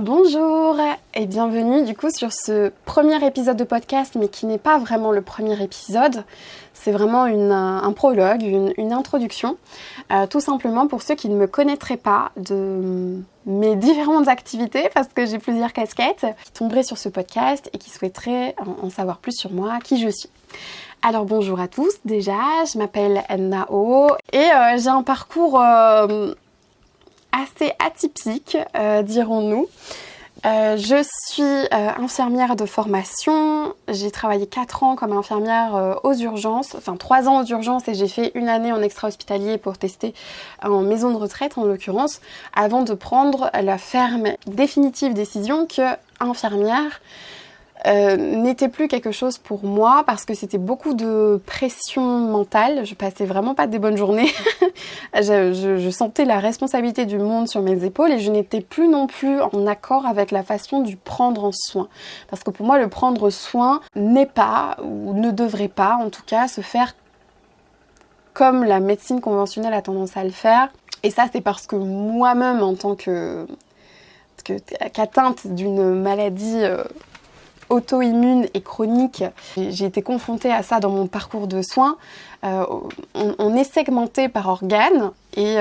Bonjour et bienvenue du coup sur ce premier épisode de podcast, mais qui n'est pas vraiment le premier épisode. C'est vraiment un prologue, une introduction, tout simplement pour ceux qui ne me connaîtraient pas de mes différentes activités, parce que j'ai plusieurs casquettes, qui tomberaient sur ce podcast et qui souhaiteraient en savoir plus sur moi, qui je suis. Alors bonjour à tous, déjà, je m'appelle Nao et j'ai un parcours assez atypique, dirons-nous. Je suis infirmière de formation, j'ai travaillé 4 ans comme infirmière aux urgences, enfin 3 ans aux urgences, et j'ai fait 1 année en extra-hospitalier pour tester en maison de retraite en l'occurrence, avant de prendre la ferme définitive décision que infirmière n'était plus quelque chose pour moi, parce que c'était beaucoup de pression mentale. Je passais vraiment pas des bonnes journées. je sentais la responsabilité du monde sur mes épaules et je n'étais plus non plus en accord avec la façon du prendre en soin. Parce que pour moi, le prendre soin n'est pas, ou ne devrait pas en tout cas, se faire comme la médecine conventionnelle a tendance à le faire. Et ça, c'est parce que moi-même, en tant qu'atteinte d'une maladie auto-immune et chronique, j'ai été confrontée à ça dans mon parcours de soins. On est segmenté par organes et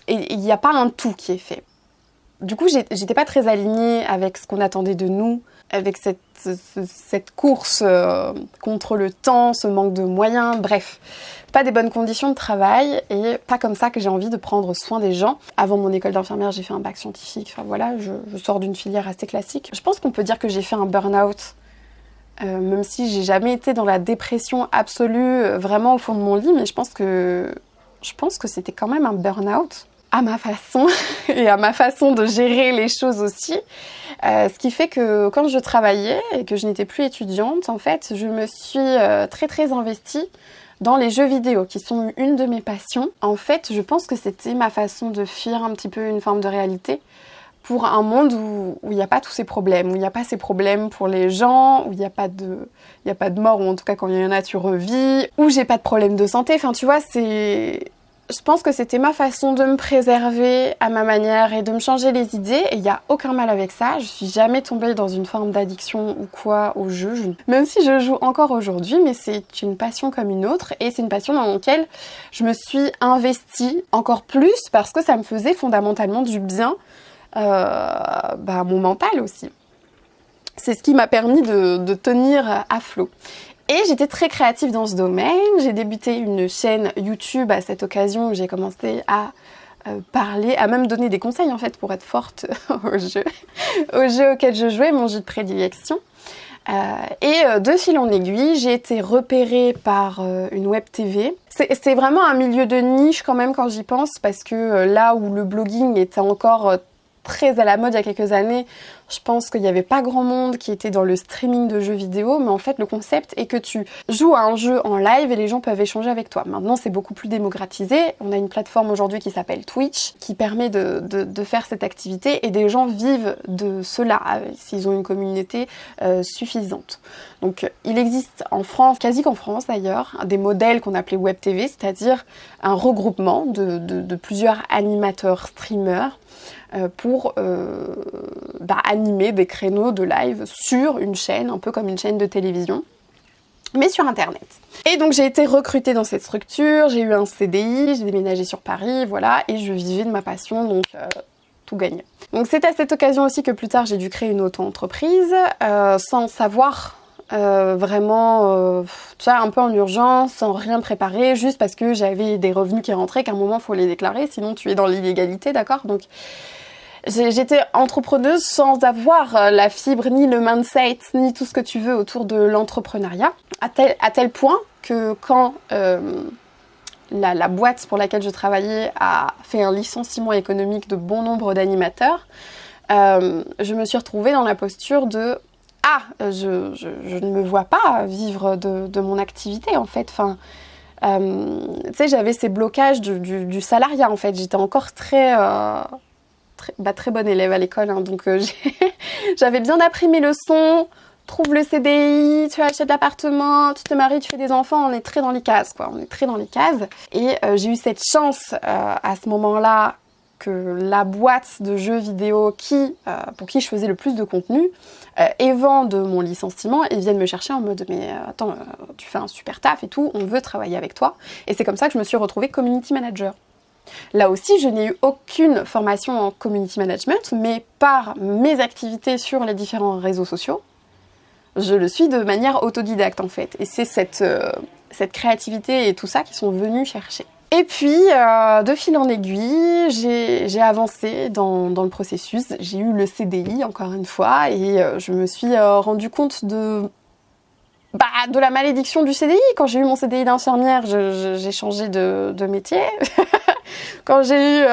il n'y a pas un tout qui est fait. Du coup, j'étais pas très alignée avec ce qu'on attendait de nous, avec cette course contre le temps, ce manque de moyens, bref. Pas des bonnes conditions de travail et pas comme ça que j'ai envie de prendre soin des gens. Avant mon école d'infirmière, j'ai fait un bac scientifique. Enfin voilà, je sors d'une filière assez classique. Je pense qu'on peut dire que j'ai fait un burn-out, même si j'ai jamais été dans la dépression absolue, vraiment au fond de mon lit, mais je pense que c'était quand même un burn-out à ma façon et à ma façon de gérer les choses aussi. Ce qui fait que quand je travaillais et que je n'étais plus étudiante, en fait, je me suis très très investie dans les jeux vidéo, qui sont une de mes passions. En fait, je pense que c'était ma façon de fuir un petit peu une forme de réalité pour un monde où il n'y a pas tous ces problèmes, où il n'y a pas ces problèmes pour les gens, où il n'y a pas de mort, ou en tout cas quand il y en a, tu revis, où j'ai pas de problème de santé. Enfin, tu vois, je pense que c'était ma façon de me préserver à ma manière et de me changer les idées, et il n'y a aucun mal avec ça. Je suis jamais tombée dans une forme d'addiction ou quoi au jeu, même si je joue encore aujourd'hui, mais c'est une passion comme une autre, et c'est une passion dans laquelle je me suis investie encore plus parce que ça me faisait fondamentalement du bien à mon mental aussi. C'est ce qui m'a permis de tenir à flot. Et j'étais très créative dans ce domaine. J'ai débuté une chaîne YouTube à cette occasion où j'ai commencé à parler, à même donner des conseils en fait pour être forte au jeu auquel je jouais, mon jeu de prédilection. Et de fil en aiguille, j'ai été repérée par une web TV. C'est vraiment un milieu de niche quand même quand j'y pense, parce que là où le blogging était encore très à la mode il y a quelques années, je pense qu'il n'y avait pas grand monde qui était dans le streaming de jeux vidéo, mais en fait le concept est que tu joues à un jeu en live et les gens peuvent échanger avec toi. Maintenant c'est beaucoup plus démocratisé, on a une plateforme aujourd'hui qui s'appelle Twitch, qui permet de faire cette activité, et des gens vivent de cela, s'ils ont une communauté suffisante. Donc il existe en France, quasi qu'en France d'ailleurs, des modèles qu'on appelait Web TV, c'est-à-dire un regroupement de plusieurs animateurs, streamers, pour animer des créneaux de live sur une chaîne, un peu comme une chaîne de télévision, mais sur internet. Et donc j'ai été recrutée dans cette structure, j'ai eu un CDI, j'ai déménagé sur Paris, voilà, et je vivais de ma passion, donc tout gagne. Donc c'est à cette occasion aussi que plus tard j'ai dû créer une auto-entreprise, sans savoir vraiment, tu vois, un peu en urgence, sans rien préparer, juste parce que j'avais des revenus qui rentraient, qu'à un moment faut les déclarer, sinon tu es dans l'illégalité, d'accord? Donc j'étais entrepreneuse sans avoir la fibre, ni le mindset, ni tout ce que tu veux autour de l'entrepreneuriat, à tel point que quand la boîte pour laquelle je travaillais a fait un licenciement économique de bon nombre d'animateurs, je me suis retrouvée dans la posture de je ne me vois pas vivre de mon activité en fait. Enfin, tu sais, j'avais ces blocages du salariat en fait. J'étais encore très bonne élève à l'école, hein, donc j'avais bien appris mes leçons. Trouve le CDI, tu achètes l'appartement, tu te maries, tu fais des enfants, on est très dans les cases, quoi. On est très dans les cases. Et j'ai eu cette chance à ce moment-là que la boîte de jeux vidéo pour qui je faisais le plus de contenu évente de mon licenciement et viennent me chercher en mode mais attends, tu fais un super taf et tout, on veut travailler avec toi. Et c'est comme ça que je me suis retrouvée community manager. Là aussi, je n'ai eu aucune formation en community management, mais par mes activités sur les différents réseaux sociaux, je le suis de manière autodidacte en fait. Et c'est cette créativité et tout ça qui sont venus chercher. Et puis, de fil en aiguille, j'ai avancé dans le processus. J'ai eu le CDI, encore une fois, et je me suis rendu compte de la malédiction du CDI. Quand j'ai eu mon CDI d'infirmière, j'ai changé de métier. Quand j'ai eu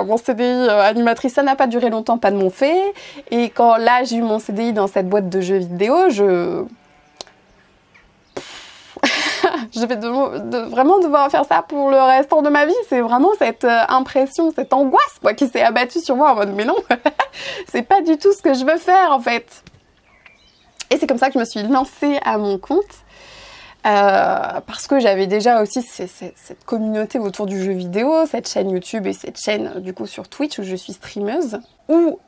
mon CDI animatrice, ça n'a pas duré longtemps, pas de mon fait. Et quand là, j'ai eu mon CDI dans cette boîte de jeux vidéo, je vais vraiment devoir faire ça pour le restant de ma vie. C'est vraiment cette impression, cette angoisse quoi, qui s'est abattue sur moi en mode mais non, c'est pas du tout ce que je veux faire en fait. Et c'est comme ça que je me suis lancée à mon compte. Parce que j'avais déjà aussi cette communauté autour du jeu vidéo, cette chaîne YouTube et cette chaîne du coup sur Twitch où je suis streameuse, où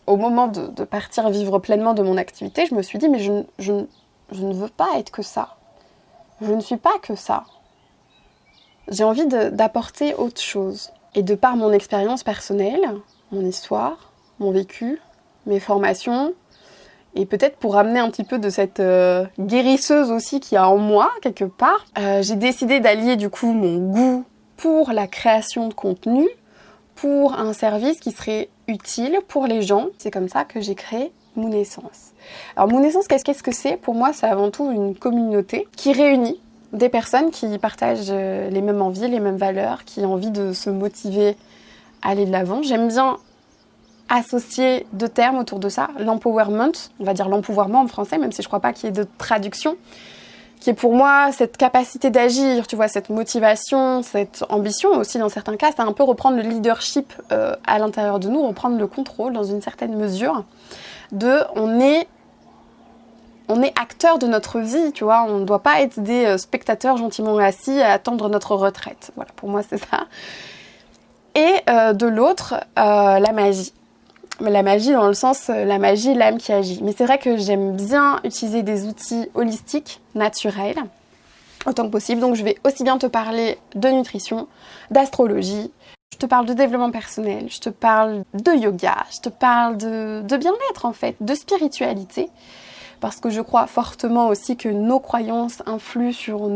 au moment de partir vivre pleinement de mon activité, je me suis dit mais je ne veux pas être que ça. Je ne suis pas que ça. J'ai envie d'apporter autre chose. Et de par mon expérience personnelle, mon histoire, mon vécu, mes formations, et peut-être pour amener un petit peu de cette guérisseuse aussi qu'il y a en moi, quelque part, j'ai décidé d'allier du coup mon goût pour la création de contenu, pour un service qui serait utile pour les gens. C'est comme ça que j'ai créé Moon Essence. Alors Moon Essence, qu'est-ce que c'est ? Pour moi, c'est avant tout une communauté qui réunit des personnes qui partagent les mêmes envies, les mêmes valeurs, qui ont envie de se motiver à aller de l'avant. J'aime bien associer deux termes autour de ça, l'empowerment, on va dire l'empouvoirment en français, même si je crois pas qu'il y ait de traduction, qui est pour moi cette capacité d'agir, tu vois, cette motivation, cette ambition aussi dans certains cas, c'est un peu reprendre le leadership à l'intérieur de nous, reprendre le contrôle dans une certaine mesure, on est acteur de notre vie, tu vois, on ne doit pas être des spectateurs gentiment assis à attendre notre retraite. Voilà, pour moi c'est ça. Et de l'autre, la magie. La magie dans le sens, la magie, l'âme qui agit. Mais c'est vrai que j'aime bien utiliser des outils holistiques, naturels, autant que possible. Donc je vais aussi bien te parler de nutrition, d'astrologie, je te parle de développement personnel, je te parle de yoga, je te parle de bien-être en fait, de spiritualité. Parce que je crois fortement aussi que nos croyances influent sur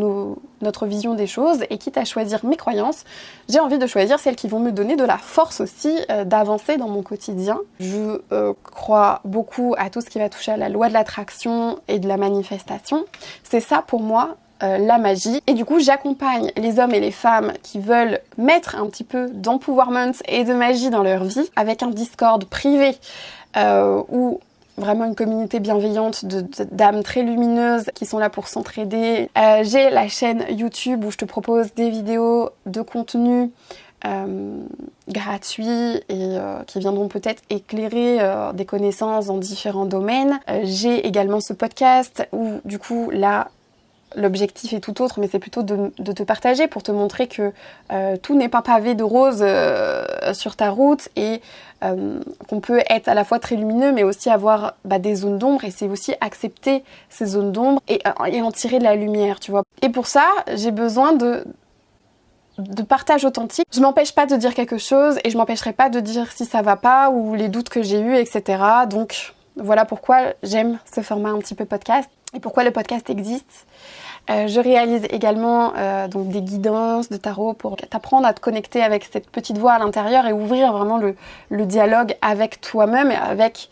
notre vision des choses. Et quitte à choisir mes croyances, j'ai envie de choisir celles qui vont me donner de la force aussi d'avancer dans mon quotidien. Je crois beaucoup à tout ce qui va toucher à la loi de l'attraction et de la manifestation. C'est ça pour moi la magie. Et du coup, j'accompagne les hommes et les femmes qui veulent mettre un petit peu d'empowerment et de magie dans leur vie avec un Discord privé où vraiment une communauté bienveillante d'âmes très lumineuses qui sont là pour s'entraider. J'ai la chaîne YouTube où je te propose des vidéos de contenu gratuits et qui viendront peut-être éclairer des connaissances dans différents domaines. J'ai également ce podcast où du coup là l'objectif est tout autre, mais c'est plutôt de te partager pour te montrer que tout n'est pas pavé de roses sur ta route et qu'on peut être à la fois très lumineux, mais aussi avoir des zones d'ombre. Et c'est aussi accepter ces zones d'ombre et en tirer de la lumière, tu vois. Et pour ça, j'ai besoin de partage authentique. Je m'empêche pas de dire quelque chose et je m'empêcherai pas de dire si ça va pas ou les doutes que j'ai eus, etc. Donc voilà pourquoi j'aime ce format un petit peu podcast et pourquoi le podcast existe. Je réalise également donc des guidances de tarot pour t'apprendre à te connecter avec cette petite voix à l'intérieur et ouvrir vraiment le dialogue avec toi-même et avec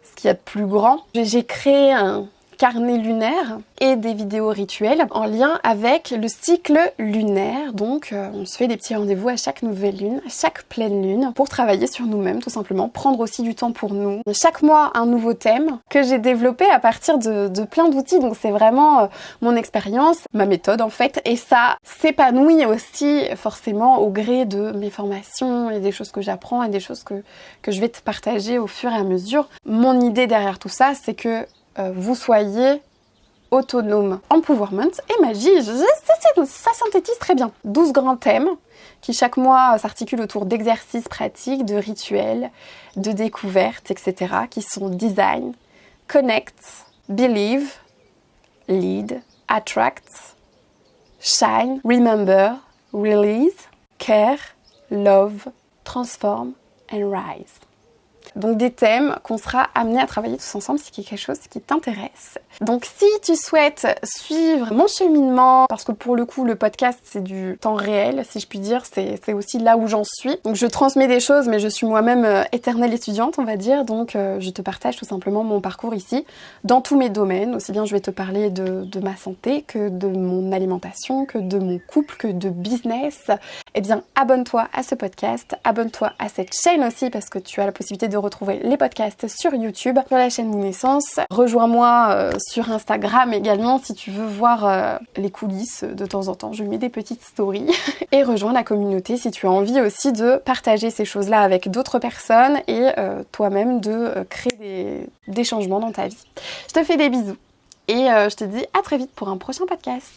ce qu'il y a de plus grand. J'ai créé un carnet lunaire et des vidéos rituelles en lien avec le cycle lunaire. Donc on se fait des petits rendez-vous à chaque nouvelle lune, à chaque pleine lune pour travailler sur nous-mêmes tout simplement, prendre aussi du temps pour nous. Chaque mois un nouveau thème que j'ai développé à partir de plein d'outils. Donc c'est vraiment mon expérience, ma méthode en fait, et ça s'épanouit aussi forcément au gré de mes formations et des choses que j'apprends et des choses que je vais te partager au fur et à mesure. Mon idée derrière tout ça, c'est que vous soyez autonome, empowerment et magie. Ça synthétise très bien. 12 grands thèmes qui chaque mois s'articulent autour d'exercices pratiques, de rituels, de découvertes, etc. qui sont design, connect, believe, lead, attract, shine, remember, release, care, love, transform and rise. Donc des thèmes qu'on sera amenés à travailler tous ensemble si c'est quelque chose qui t'intéresse. Donc si tu souhaites suivre mon cheminement, parce que pour le coup le podcast c'est du temps réel, si je puis dire, c'est aussi là où j'en suis. Donc je transmets des choses mais je suis moi-même éternelle étudiante on va dire, donc je te partage tout simplement mon parcours ici, dans tous mes domaines. Aussi bien je vais te parler de ma santé, que de mon alimentation, que de mon couple, que de business. Eh bien abonne-toi à ce podcast, abonne-toi à cette chaîne aussi parce que tu as la possibilité de retrouver les podcasts sur YouTube, sur la chaîne Naissance. Rejoins-moi sur Instagram également si tu veux voir les coulisses de temps en temps. Je mets des petites stories. Et rejoins la communauté si tu as envie aussi de partager ces choses-là avec d'autres personnes et toi-même de créer des changements dans ta vie. Je te fais des bisous et je te dis à très vite pour un prochain podcast.